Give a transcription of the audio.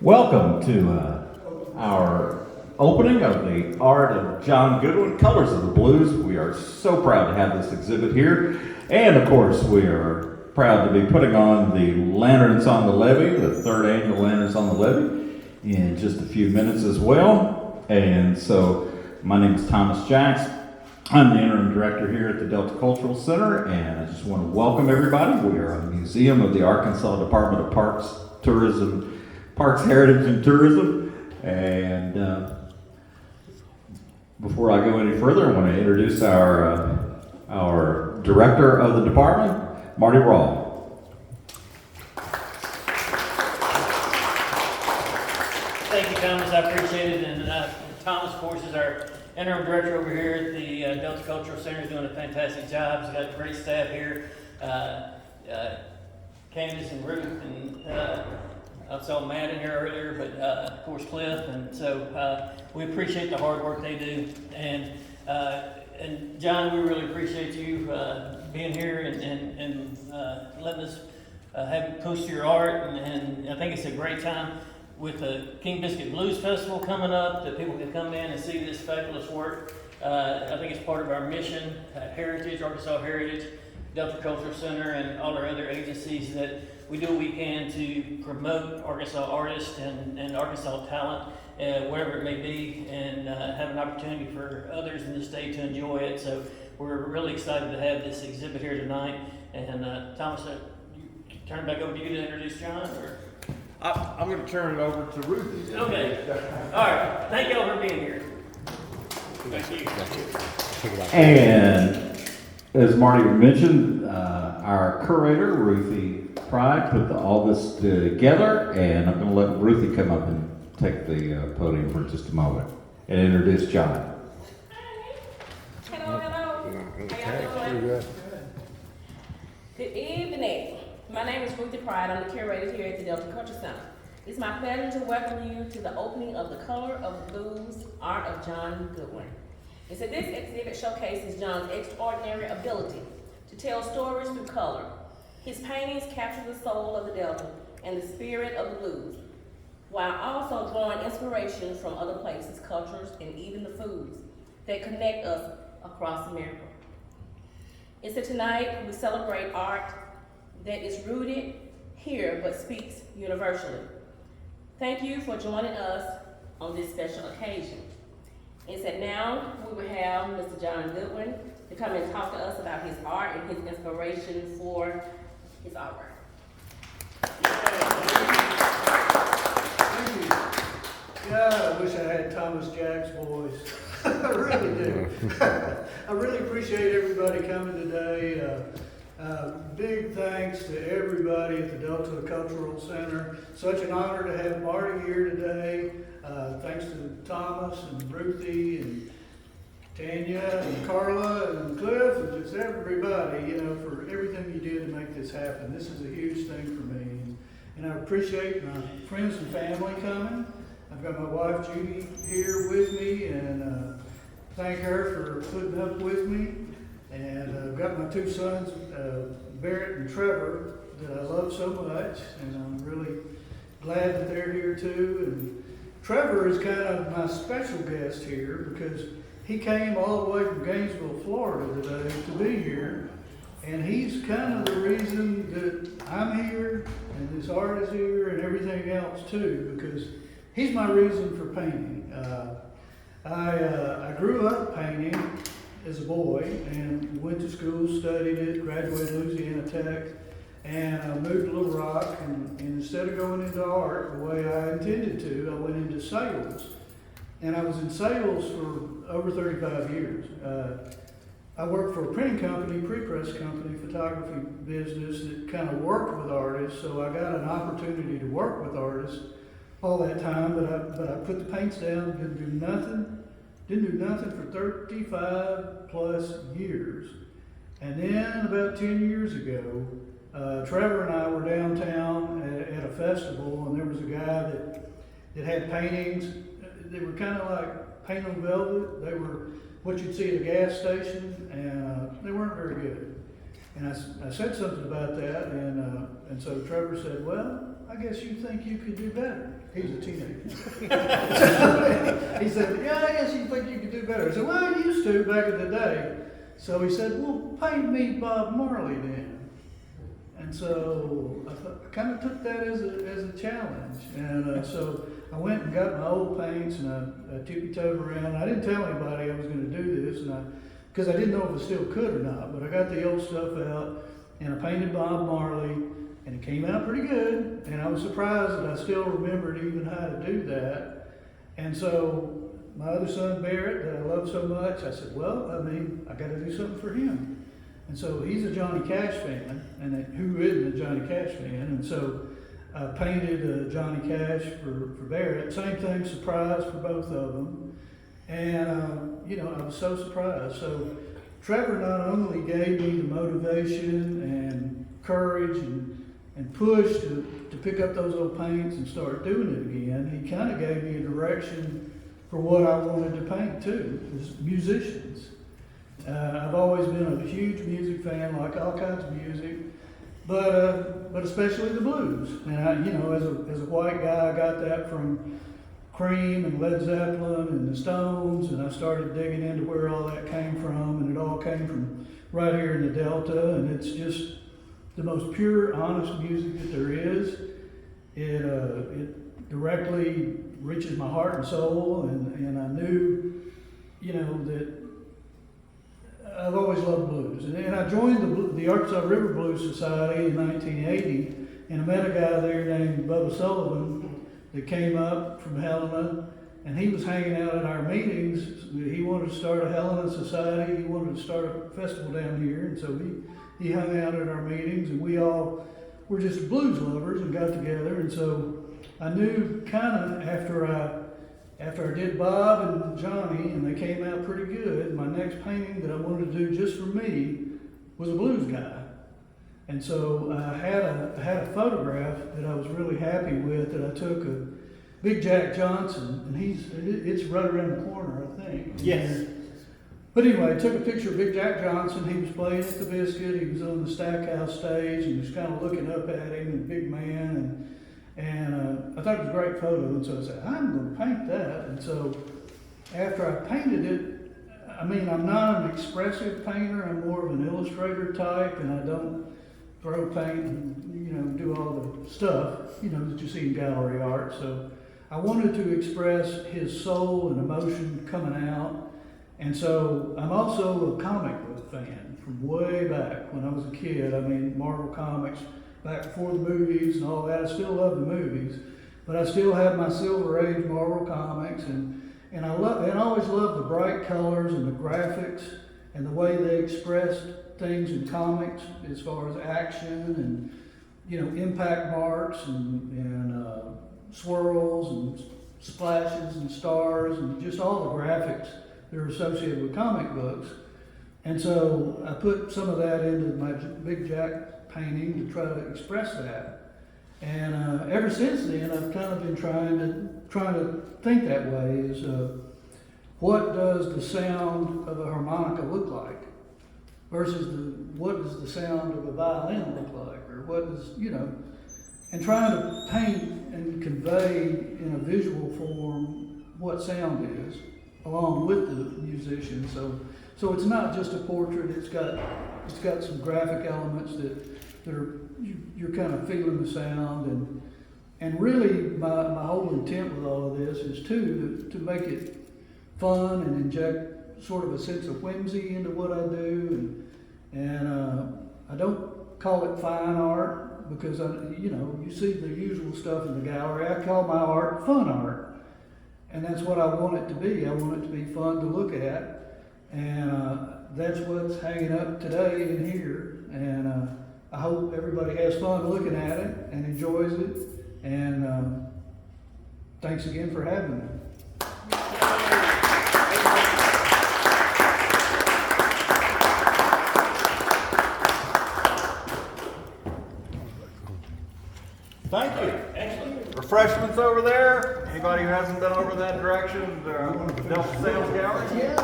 Welcome to our opening of the art of John Goodwin, Colors of the Blues. We are so proud to have this exhibit here. And of course, we are proud to be putting on the Lanterns on the Levee, the third annual Lanterns on the Levee, in just a few minutes as well. And so, my name is Thomas Jacks. I'm the interim director here at the Delta Cultural Center, and I just want to welcome everybody. We are a museum of the Arkansas Department of Parks, Heritage, and Tourism. And before I go any further, I want to introduce our director of the department, Marty Rawl. Thank you, Thomas. I appreciate it. And Thomas, of course, is our interim director over here at the Delta Cultural Center. Is doing a fantastic job. He's got a great staff here. Candace and Ruth, and I saw Matt in here earlier, but of course Cliff. And so we appreciate the hard work they do. And John, we really appreciate you being here and letting us have you post your art. And I think it's a great time with the King Biscuit Blues Festival coming up, that people can come in and see this fabulous work. I think it's part of our mission, Heritage, Arkansas Heritage, Delta Cultural Center, and all our other agencies, that we do what we can to promote Arkansas artists and Arkansas talent, wherever it may be, and have an opportunity for others in the state to enjoy it. So we're really excited to have this exhibit here tonight. And Thomas, turn it back over to you to introduce John, or? I'm going to turn it over to Ruthie. Okay. All right. Thank y'all for being here. Thank you. And as Marty mentioned, our curator, Ruthie Pride, put all this together, and I'm going to let Ruthie come up and take the podium for just a moment and introduce John. Hello. How y'all doing? Good evening. My name is Ruthie Pride. I'm the curator here at the Delta Cultural Center. It's my pleasure to welcome you to the opening of the Color of the Blues, Art of John Goodwin. And so this exhibit showcases John's extraordinary ability to tell stories through color. His paintings capture the soul of the Delta and the spirit of the blues, while also drawing inspiration from other places, cultures, and even the foods that connect us across America. And so tonight we celebrate art that is rooted here but speaks universally. Thank you for joining us on this special occasion. And so now we will have Mr. John Goodwin to come and talk to us about his art and his inspiration for his artwork. Thank you. Yeah, I wish I had Thomas Jack's voice. I really do. I really appreciate everybody coming today. Big thanks to everybody at the Delta Cultural Center. Such an honor to have Marty here today. Thanks to Thomas and Ruthie and Tanya and Carla and Cliff and just everybody, for everything you did to make this happen. This is a huge thing for me. And I appreciate my friends and family coming. I've got my wife Judy here with me, and thank her for putting up with me. And I've got my two sons, Barrett and Trevor, that I love so much, and I'm really glad that they're here too. And Trevor is kind of my special guest here because he came all the way from Gainesville, Florida today to be here, and he's kind of the reason that I'm here and this art is here and everything else too, because he's my reason for painting. I grew up painting as a boy and went to school, studied it, graduated Louisiana Tech, and I moved to Little Rock, and instead of going into art the way I intended to, I went into sales. And I was in sales for over 35 years. I worked for a printing company, pre-press company, photography business that kind of worked with artists, so I got an opportunity to work with artists all that time, but I put the paints down, didn't do nothing for 35 plus years. And then about 10 years ago, Trevor and I were downtown at a festival, and there was a guy that had paintings. They were kind of like paint on velvet. They were what you'd see at a gas station, and they weren't very good. And I said something about that, and so Trevor said, well, I guess you think you could do better. He's a teenager. He said, yeah, I guess you think you could do better. I said, well, I used to back in the day. So he said, well, paint me Bob Marley then. And so I kind of took that as a challenge. And so I went and got my old paints and I tippy-toed around. I didn't tell anybody I was going to do this, because I didn't know if I still could or not. But I got the old stuff out and I painted Bob Marley, and it came out pretty good. And I was surprised that I still remembered even how to do that. And so my other son, Barrett, that I love so much, I said, well, I mean, I got to do something for him. And so he's a Johnny Cash fan, and who isn't a Johnny Cash fan? And so I painted Johnny Cash for Barrett. Same thing, surprise for both of them. And, I was so surprised. So Trevor not only gave me the motivation and courage and push to pick up those old paints and start doing it again, he kind of gave me a direction for what I wanted to paint too, as musicians. I've always been a huge music fan, like all kinds of music, but especially the blues. And as a white guy, I got that from Cream and Led Zeppelin and the Stones, and I started digging into where all that came from, and it all came from right here in the Delta, and it's just the most pure, honest music that there is. It directly reaches my heart and soul, and I knew, that I've always loved blues. And I joined the Arkansas River Blues Society in 1980, and I met a guy there named Bubba Sullivan that came up from Helena, and he was hanging out at our meetings. He wanted to start a Helena Society. He wanted to start a festival down here, and so he hung out at our meetings, and we all were just blues lovers and got together. And so I knew kind of after I did Bob and Johnny, and they came out pretty good, my next painting that I wanted to do just for me was a blues guy. And so I had a photograph that I was really happy with, that I took of Big Jack Johnson, and it's right around the corner, I think. Yes. But anyway, I took a picture of Big Jack Johnson. He was playing at the Biscuit. He was on the Stackhouse stage, and he was kind of looking up at him, and big man, and I thought it was a great photo, and so I said, I'm going to paint that. And so after I painted it, I'm not an expressive painter. I'm more of an illustrator type, and I don't throw paint and, do all the stuff, that you see in gallery art. So I wanted to express his soul and emotion coming out. And so I'm also a comic book fan from way back when I was a kid. Marvel Comics, back before the movies and all that. I still love the movies, but I still have my Silver Age Marvel Comics, and I always loved the bright colors and the graphics and the way they expressed things in comics as far as action and impact marks and swirls and splashes and stars and just all the graphics that are associated with comic books. And so I put some of that into my Big Jack painting to try to express that. And ever since then, I've kind of been trying to think that way, is what does the sound of a harmonica look like versus what does the sound of a violin look like, or what does, and trying to paint and convey in a visual form what sound is, along with the musician. So it's not just a portrait. It's got some graphic elements that are you're kind of feeling the sound, and really my whole intent with all of this is to make it fun and inject sort of a sense of whimsy into what I do, and I don't call it fine art because you see the usual stuff in the gallery. I call my art fun art. And that's what I want it to be. I want it to be fun to look at. And that's what's hanging up today in here. And I hope everybody has fun looking at it and enjoys it. And thanks again for having me. Thank you. Excellent. Refreshments over there. Anybody who hasn't been over that direction, Delta Sales Gallery? Yeah.